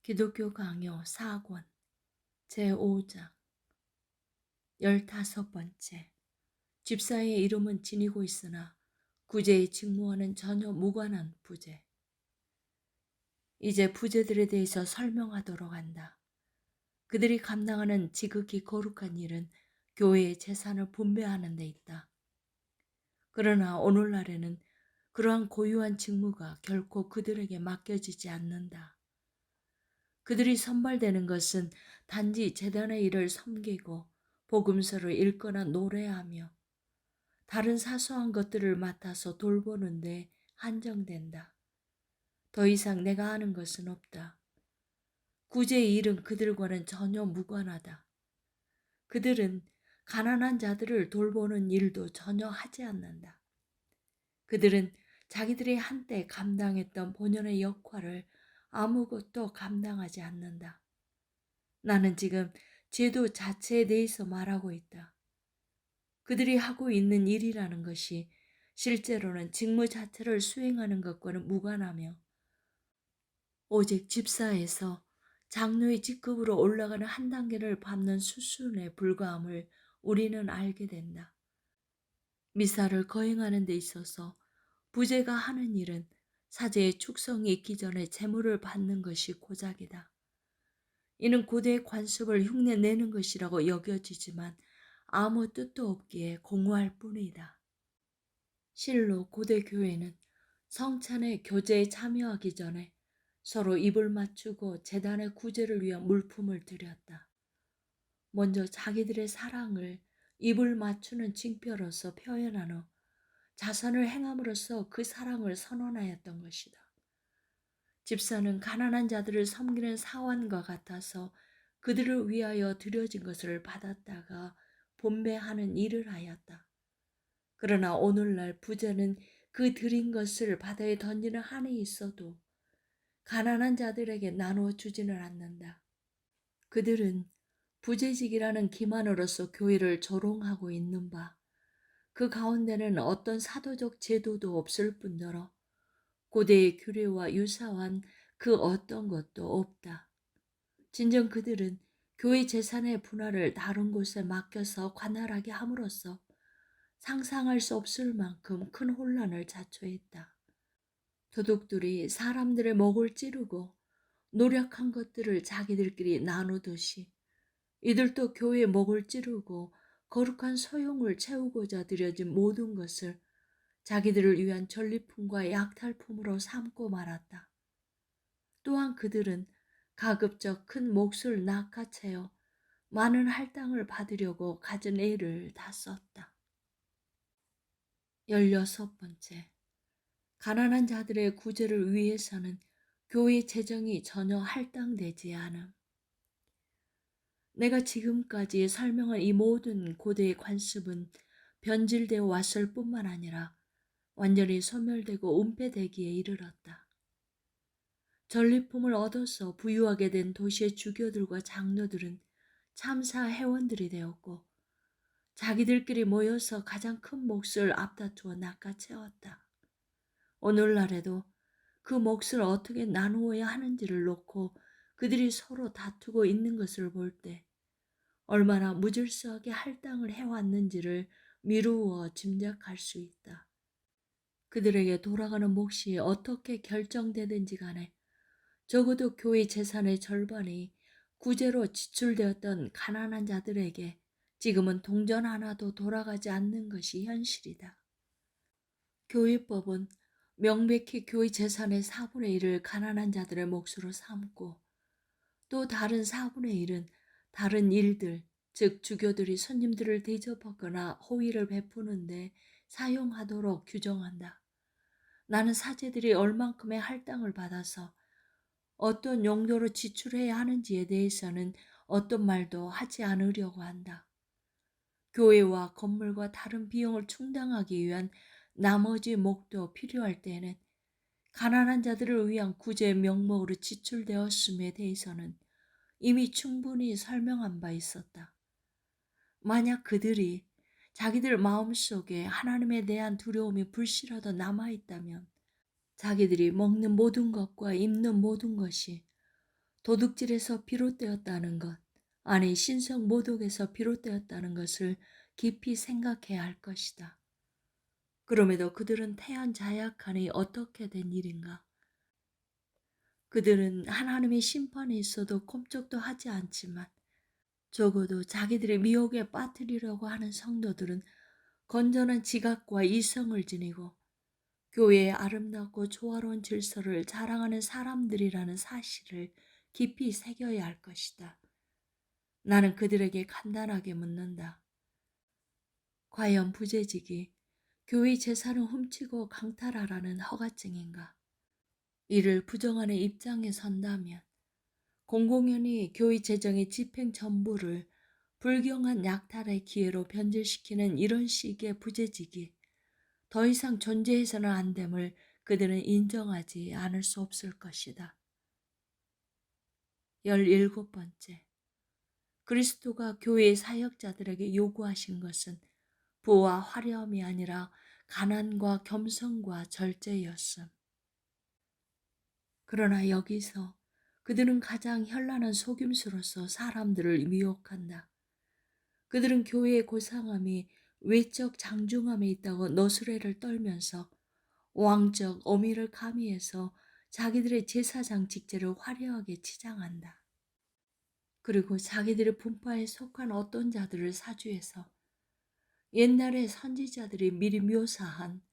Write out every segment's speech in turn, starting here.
기독교 강요 4권 제5장 15번째. 집사의 이름은 지니고 있으나 구제의 직무와는 전혀 무관한 부제. 이제 부제들에 대해서 설명하도록 한다. 그들이 감당하는 지극히 거룩한 일은 교회의 재산을 분배하는 데 있다. 그러나 오늘날에는 그러한 고유한 직무가 결코 그들에게 맡겨지지 않는다. 그들이 선발되는 것은 단지 제단의 일을 섬기고 복음서를 읽거나 노래하며 다른 사소한 것들을 맡아서 돌보는데 한정된다. 더 이상 내가 하는 것은 없다. 구제의 일은 그들과는 전혀 무관하다. 그들은 가난한 자들을 돌보는 일도 전혀 하지 않는다. 그들은 자기들이 한때 감당했던 본연의 역할을 아무것도 감당하지 않는다. 나는 지금 제도 자체에 대해서 말하고 있다. 그들이 하고 있는 일이라는 것이 실제로는 직무 자체를 수행하는 것과는 무관하며 오직 집사에서 장로의 직급으로 올라가는 한 단계를 밟는 수순에 불과함을 우리는 알게 된다. 미사를 거행하는 데 있어서 부제가 하는 일은 사제의 축성이 있기 전에 제물을 받는 것이 고작이다. 이는 고대의 관습을 흉내내는 것이라고 여겨지지만 아무 뜻도 없기에 공허할 뿐이다. 실로 고대 교회는 성찬의 교제에 참여하기 전에 서로 입을 맞추고 제단의 구제를 위한 물품을 드렸다. 먼저 자기들의 사랑을 입을 맞추는 징표로서 표현한 후 자선을 행함으로써 그 사랑을 선언하였던 것이다. 집사는 가난한 자들을 섬기는 사원과 같아서 그들을 위하여 드려진 것을 받았다가 분배하는 일을 하였다. 그러나 오늘날 부자는 그 드린 것을 바다에 던지는 한이 있어도 가난한 자들에게 나누어 주지는 않는다. 그들은 부재직이라는 기만으로서 교회를 조롱하고 있는 바, 그 가운데는 어떤 사도적 제도도 없을 뿐더러 고대의 규례와 유사한 그 어떤 것도 없다. 진정 그들은 교회 재산의 분할을 다른 곳에 맡겨서 관할하게 함으로써 상상할 수 없을 만큼 큰 혼란을 자초했다. 도둑들이 사람들의 목을 찌르고 노력한 것들을 자기들끼리 나누듯이 이들도 교회의 목을 찌르고 거룩한 소용을 채우고자 들여진 모든 것을 자기들을 위한 전리품과 약탈품으로 삼고 말았다. 또한 그들은 가급적 큰 몫을 낚아채어 많은 할당을 받으려고 갖은 애를 다 썼다. 16번째. 가난한 자들의 구제를 위해서는 교회 재정이 전혀 할당되지 않음. 내가 지금까지 설명한 이 모든 고대의 관습은 변질되어 왔을 뿐만 아니라 완전히 소멸되고 은폐되기에 이르렀다. 전리품을 얻어서 부유하게 된 도시의 주교들과 장로들은 참사 회원들이 되었고 자기들끼리 모여서 가장 큰 몫을 앞다투어 낚아채웠다. 오늘날에도 그 몫을 어떻게 나누어야 하는지를 놓고 그들이 서로 다투고 있는 것을 볼 때 얼마나 무질서하게 할당을 해왔는지를 미루어 짐작할 수 있다. 그들에게 돌아가는 몫이 어떻게 결정되든지 간에 적어도 교회 재산의 절반이 구제로 지출되었던 가난한 자들에게 지금은 동전 하나도 돌아가지 않는 것이 현실이다. 교회법은 명백히 교회 재산의 4분의 1을 가난한 자들의 몫으로 삼고 또 다른 4분의 1은 다른 일들, 즉 주교들이 손님들을 대접하거나 호의를 베푸는데 사용하도록 규정한다. 나는 사제들이 얼만큼의 할당을 받아서 어떤 용도로 지출해야 하는지에 대해서는 어떤 말도 하지 않으려고 한다. 교회와 건물과 다른 비용을 충당하기 위한 나머지 목도 필요할 때에는 가난한 자들을 위한 구제 명목으로 지출되었음에 대해서는 이미 충분히 설명한 바 있었다. 만약 그들이 자기들 마음속에 하나님에 대한 두려움이 불씨라도 남아있다면 자기들이 먹는 모든 것과 입는 모든 것이 도둑질에서 비롯되었다는 것, 아니 신성 모독에서 비롯되었다는 것을 깊이 생각해야 할 것이다. 그럼에도 그들은 태안 자약하니 어떻게 된 일인가? 그들은 하나님의 심판이 있어도 꼼짝도 하지 않지만 적어도 자기들의 미혹에 빠뜨리려고 하는 성도들은 건전한 지각과 이성을 지니고 교회의 아름답고 조화로운 질서를 자랑하는 사람들이라는 사실을 깊이 새겨야 할 것이다. 나는 그들에게 간단하게 묻는다. 과연 부재직이 교회 재산을 훔치고 강탈하라는 허가증인가? 이를 부정하는 입장에 선다면 공공연히 교회 재정의 집행 전부를 불경한 약탈의 기회로 변질시키는 이런 식의 부재직이 더 이상 존재해서는 안 됨을 그들은 인정하지 않을 수 없을 것이다. 17번째, 그리스도가 교회의 사역자들에게 요구하신 것은 부와 화려함이 아니라 가난과 겸손과 절제였음. 그러나 여기서 그들은 가장 현란한 속임수로서 사람들을 미혹한다. 그들은 교회의 고상함이 외적 장중함에 있다고 너스레를 떨면서 왕적 어미를 가미해서 자기들의 제사장 직제를 화려하게 치장한다. 그리고 자기들의 분파에 속한 어떤 자들을 사주해서 옛날의 선지자들이 미리 묘사한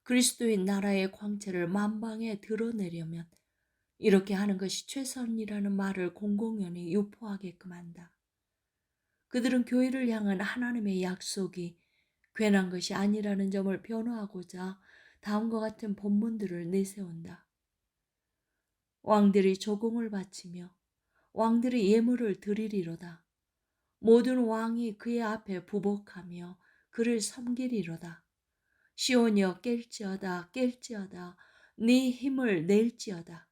그리스도의 나라의 광채를 만방에 드러내려면 이렇게 하는 것이 최선이라는 말을 공공연히 유포하게끔 한다. 그들은 교회를 향한 하나님의 약속이 괜한 것이 아니라는 점을 변호하고자 다음과 같은 본문들을 내세운다. 왕들이 조공을 바치며 왕들이 예물을 드리리로다. 모든 왕이 그의 앞에 부복하며 그를 섬기리로다. 시온이여 깰지어다 깰지어다 네 힘을 낼지어다.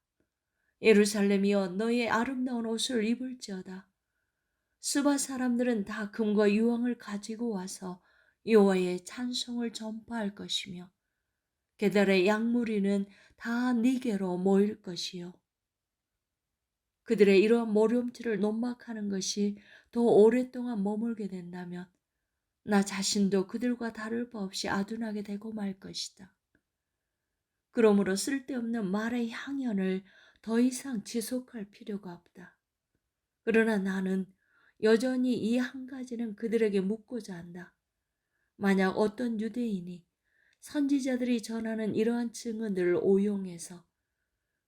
예루살렘이여 너의 아름다운 옷을 입을지어다. 스바 사람들은 다 금과 유황을 가지고 와서 여호와의 찬송을 전파할 것이며 게달의 양무리는 다 네게로 모일 것이요. 그들의 이러한 모렴치를 논박하는 것이 더 오랫동안 머물게 된다면 나 자신도 그들과 다를 바 없이 아둔하게 되고 말 것이다. 그러므로 쓸데없는 말의 향연을 더 이상 지속할 필요가 없다. 그러나 나는 여전히 이 한 가지는 그들에게 묻고자 한다. 만약 어떤 유대인이 선지자들이 전하는 이러한 증언들을 오용해서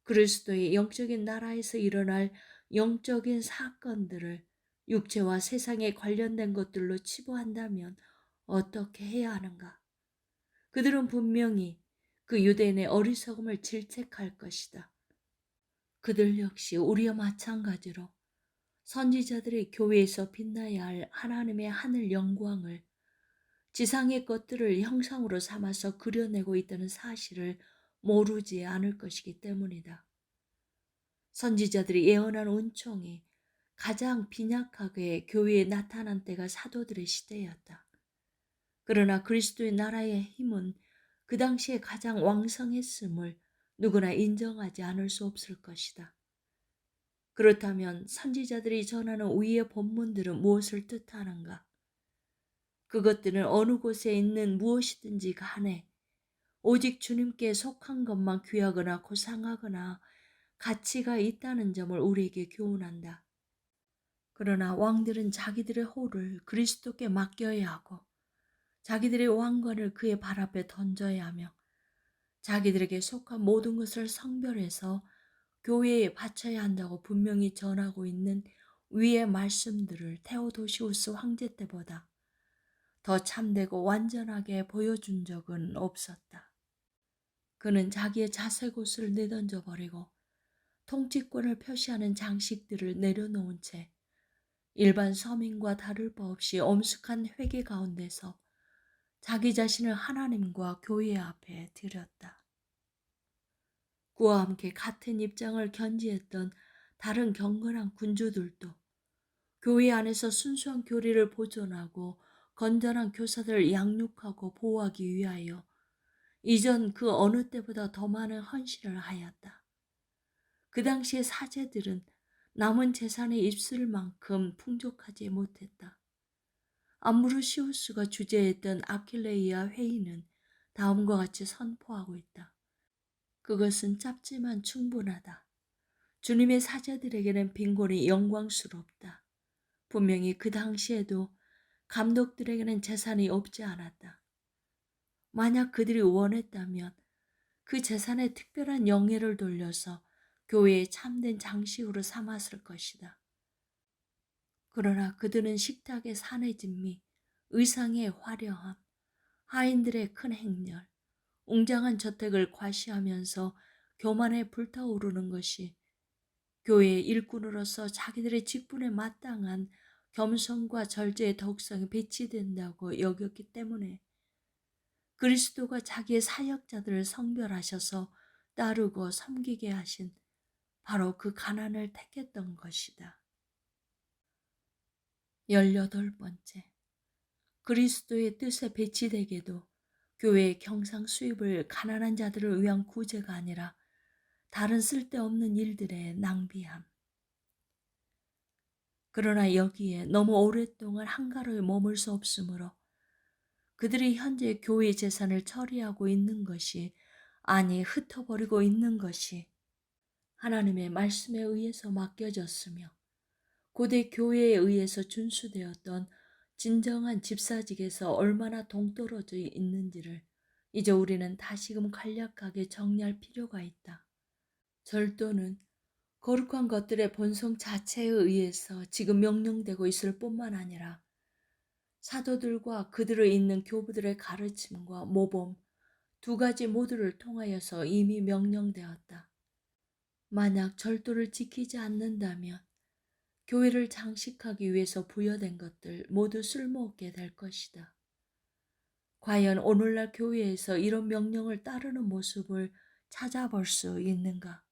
그리스도의 영적인 나라에서 일어날 영적인 사건들을 육체와 세상에 관련된 것들로 치부한다면 어떻게 해야 하는가? 그들은 분명히 그 유대인의 어리석음을 질책할 것이다. 그들 역시 우리와 마찬가지로 선지자들이 교회에서 빛나야 할 하나님의 하늘 영광을 지상의 것들을 형상으로 삼아서 그려내고 있다는 사실을 모르지 않을 것이기 때문이다. 선지자들이 예언한 은총이 가장 빈약하게 교회에 나타난 때가 사도들의 시대였다. 그러나 그리스도의 나라의 힘은 그 당시에 가장 왕성했음을 누구나 인정하지 않을 수 없을 것이다. 그렇다면 선지자들이 전하는 위의 본문들은 무엇을 뜻하는가? 그것들은 어느 곳에 있는 무엇이든지 간에 오직 주님께 속한 것만 귀하거나 고상하거나 가치가 있다는 점을 우리에게 교훈한다. 그러나 왕들은 자기들의 호를 그리스도께 맡겨야 하고 자기들의 왕관을 그의 발 앞에 던져야 하며 자기들에게 속한 모든 것을 성별해서 교회에 바쳐야 한다고 분명히 전하고 있는 위의 말씀들을 테오도시우스 황제 때보다 더 참되고 완전하게 보여준 적은 없었다. 그는 자기의 자색옷을 내던져 버리고 통치권을 표시하는 장식들을 내려놓은 채 일반 서민과 다를 바 없이 엄숙한 회개 가운데서 자기 자신을 하나님과 교회 앞에 드렸다. 그와 함께 같은 입장을 견지했던 다른 경건한 군주들도 교회 안에서 순수한 교리를 보존하고 건전한 교사들을 양육하고 보호하기 위하여 이전 그 어느 때보다 더 많은 헌신을 하였다. 그 당시의 사제들은 남은 재산에 입술 만큼 풍족하지 못했다. 암브로시우스가 주재했던 아킬레이아 회의는 다음과 같이 선포하고 있다. 그것은 짧지만 충분하다. 주님의 사자들에게는 빈곤이 영광스럽다. 분명히 그 당시에도 감독들에게는 재산이 없지 않았다. 만약 그들이 원했다면 그 재산에 특별한 영예를 돌려서 교회의 참된 장식으로 삼았을 것이다. 그러나 그들은 식탁의 산의 진미, 의상의 화려함, 하인들의 큰 행렬, 웅장한 저택을 과시하면서 교만에 불타오르는 것이 교회의 일꾼으로서 자기들의 직분에 마땅한 겸손과 절제의 덕성이 배치된다고 여겼기 때문에 그리스도가 자기의 사역자들을 성별하셔서 따르고 섬기게 하신 바로 그 가난을 택했던 것이다. 18번째, 그리스도의 뜻에 배치되게도 교회의 경상 수입을 가난한 자들을 위한 구제가 아니라 다른 쓸데없는 일들의 낭비함. 그러나 여기에 너무 오랫동안 한가로이 머물 수 없으므로 그들이 현재 교회 재산을 처리하고 있는 것이, 아니 흩어버리고 있는 것이 하나님의 말씀에 의해서 맡겨졌으며 고대 교회에 의해서 준수되었던 진정한 집사직에서 얼마나 동떨어져 있는지를 이제 우리는 다시금 간략하게 정리할 필요가 있다. 절도는 거룩한 것들의 본성 자체에 의해서 지금 명령되고 있을 뿐만 아니라 사도들과 그들을 잇는 교부들의 가르침과 모범 두 가지 모두를 통하여서 이미 명령되었다. 만약 절도를 지키지 않는다면 교회를 장식하기 위해서 부여된 것들 모두 쓸모없게 될 것이다. 과연 오늘날 교회에서 이런 명령을 따르는 모습을 찾아볼 수 있는가?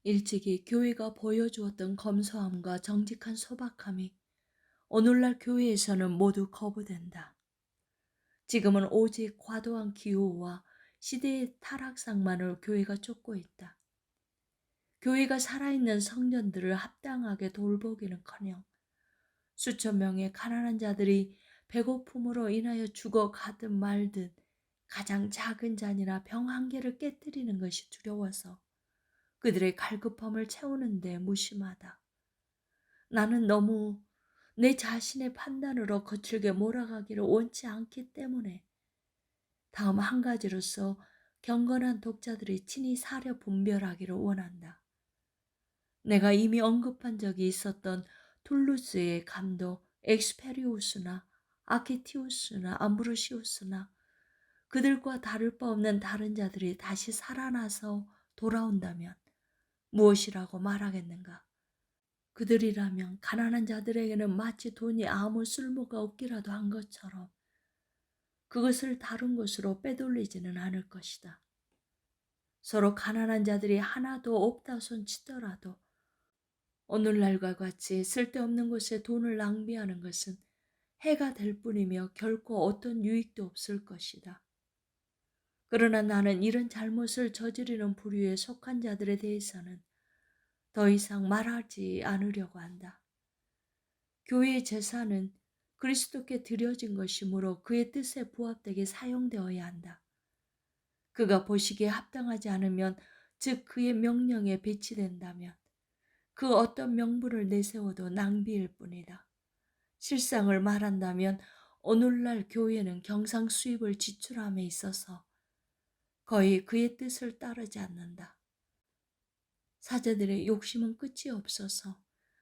일찍이 교회가 보여주었던 검소함과 정직한 소박함이 오늘날 교회에서는 모두 거부된다. 지금은 오직 과도한 기호와 시대의 타락상만을 교회가 쫓고 있다. 교회가 살아있는 성전들을 합당하게 돌보기는커녕 수천 명의 가난한 자들이 배고픔으로 인하여 죽어가든 말든 가장 작은 잔이나 병 한 개를 깨뜨리는 것이 두려워서 그들의 갈급함을 채우는데 무심하다. 나는 너무 내 자신의 판단으로 거칠게 몰아가기를 원치 않기 때문에 다음 한 가지로서 경건한 독자들이 친히 사려 분별하기를 원한다. 내가 이미 언급한 적이 있었던 툴루스의 감독 엑스페리우스나 아키티우스나 암브로시우스나 그들과 다를 바 없는 다른 자들이 다시 살아나서 돌아온다면 무엇이라고 말하겠는가? 그들이라면 가난한 자들에게는 마치 돈이 아무 쓸모가 없기라도 한 것처럼 그것을 다른 곳으로 빼돌리지는 않을 것이다. 서로 가난한 자들이 하나도 없다 손치더라도 오늘날과 같이 쓸데없는 곳에 돈을 낭비하는 것은 해가 될 뿐이며 결코 어떤 유익도 없을 것이다. 그러나 나는 이런 잘못을 저지르는 부류에 속한 자들에 대해서는 더 이상 말하지 않으려고 한다. 교회의 제사는 그리스도께 드려진 것이므로 그의 뜻에 부합되게 사용되어야 한다. 그가 보시기에 합당하지 않으면, 즉 그의 명령에 배치된다면 그 어떤 명분을 내세워도 낭비일 뿐이다. 실상을 말한다면 오늘날 교회는 경상 수입을 지출함에 있어서 거의 그의 뜻을 따르지 않는다. 사제들의 욕심은 끝이 없어서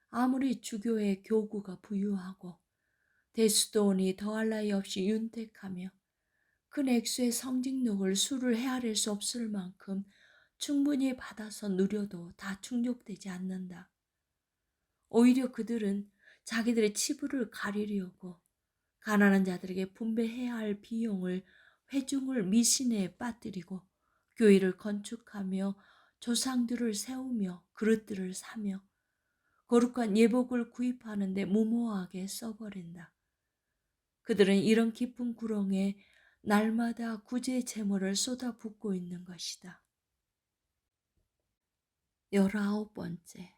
아무리 주교의 교구가 부유하고 대수도원이 더할 나위 없이 윤택하며 큰 액수의 성직록을 수를 헤아릴 수 없을 만큼 충분히 받아서 누려도 다 충족되지 않는다. 오히려 그들은 자기들의 치부를 가리려고 가난한 자들에게 분배해야 할 비용을 회중을 미신에 빠뜨리고 교회를 건축하며 조상들을 세우며 그릇들을 사며 거룩한 예복을 구입하는 데 무모하게 써버린다. 그들은 이런 깊은 구렁에 날마다 구제 재물을 쏟아붓고 있는 것이다. 19번째,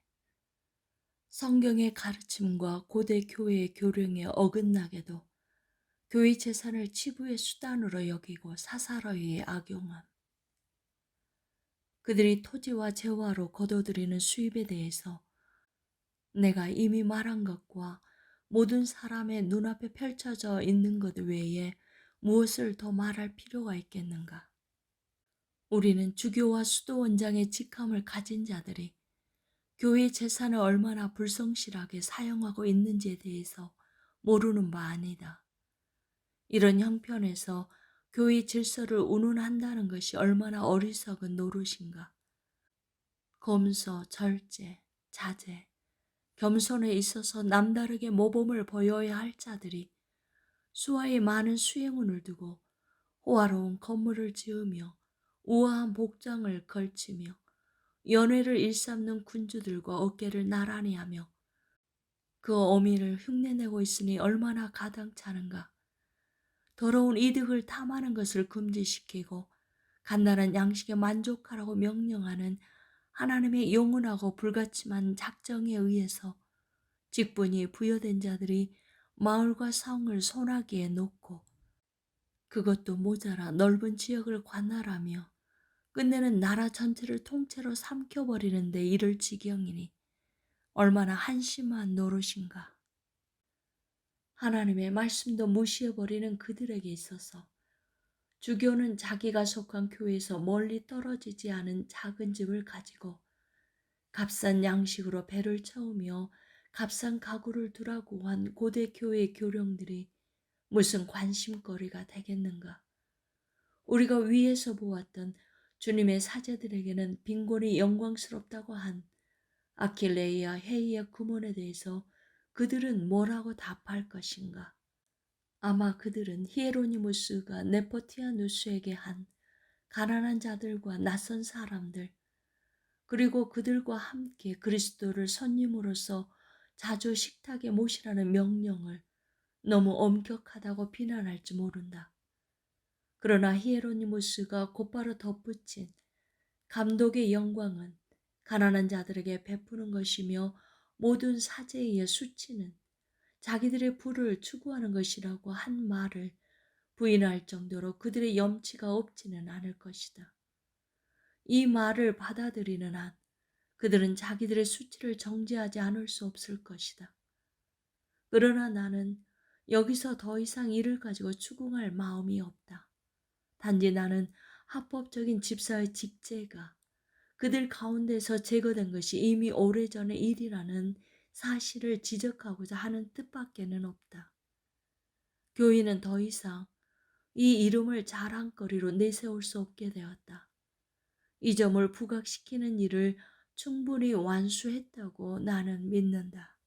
성경의 가르침과 고대 교회의 교령에 어긋나게도 교회 재산을 치부의 수단으로 여기고 사사로이 악용함. 그들이 토지와 재화로 거둬들이는 수입에 대해서 내가 이미 말한 것과 모든 사람의 눈앞에 펼쳐져 있는 것 외에 무엇을 더 말할 필요가 있겠는가? 우리는 주교와 수도원장의 직함을 가진 자들이 교회 재산을 얼마나 불성실하게 사용하고 있는지에 대해서 모르는 바 아니다. 이런 형편에서 교회 질서를 운운한다는 것이 얼마나 어리석은 노릇인가. 검소, 절제, 자제, 겸손에 있어서 남다르게 모범을 보여야 할 자들이 수하의 많은 수행원을 두고 호화로운 건물을 지으며 우아한 복장을 걸치며 연회를 일삼는 군주들과 어깨를 나란히 하며 그 어미를 흉내내고 있으니 얼마나 가당찮은가. 더러운 이득을 탐하는 것을 금지시키고 간단한 양식에 만족하라고 명령하는 하나님의 영원하고 불가침한 작정에 의해서 직분이 부여된 자들이 마을과 성을 소나기에 놓고 그것도 모자라 넓은 지역을 관할하며 끝내는 나라 전체를 통째로 삼켜버리는 데 이를 지경이니 얼마나 한심한 노릇인가. 하나님의 말씀도 무시해버리는 그들에게 있어서 주교는 자기가 속한 교회에서 멀리 떨어지지 않은 작은 집을 가지고 값싼 양식으로 배를 채우며 값싼 가구를 두라고 한 고대 교회의 교령들이 무슨 관심거리가 되겠는가. 우리가 위에서 보았던 주님의 사제들에게는 빈곤이 영광스럽다고 한 아킬레이아 헤이의 구몬에 대해서 그들은 뭐라고 답할 것인가. 아마 그들은 히에로니무스가 네포티아누스에게 한 가난한 자들과 낯선 사람들, 그리고 그들과 함께 그리스도를 손님으로서 자주 식탁에 모시라는 명령을 너무 엄격하다고 비난할지 모른다. 그러나 히에로니무스가 곧바로 덧붙인 감독의 영광은 가난한 자들에게 베푸는 것이며 모든 사제의 수치는 자기들의 부를 추구하는 것이라고 한 말을 부인할 정도로 그들의 염치가 없지는 않을 것이다. 이 말을 받아들이는 한 그들은 자기들의 수치를 정죄하지 않을 수 없을 것이다. 그러나 나는 여기서 더 이상 이를 가지고 추궁할 마음이 없다. 단지 나는 합법적인 집사의 직제가 그들 가운데서 제거된 것이 이미 오래전의 일이라는 사실을 지적하고자 하는 뜻밖에는 없다. 교인은 더 이상 이 이름을 자랑거리로 내세울 수 없게 되었다. 이 점을 부각시키는 일을 충분히 완수했다고 나는 믿는다.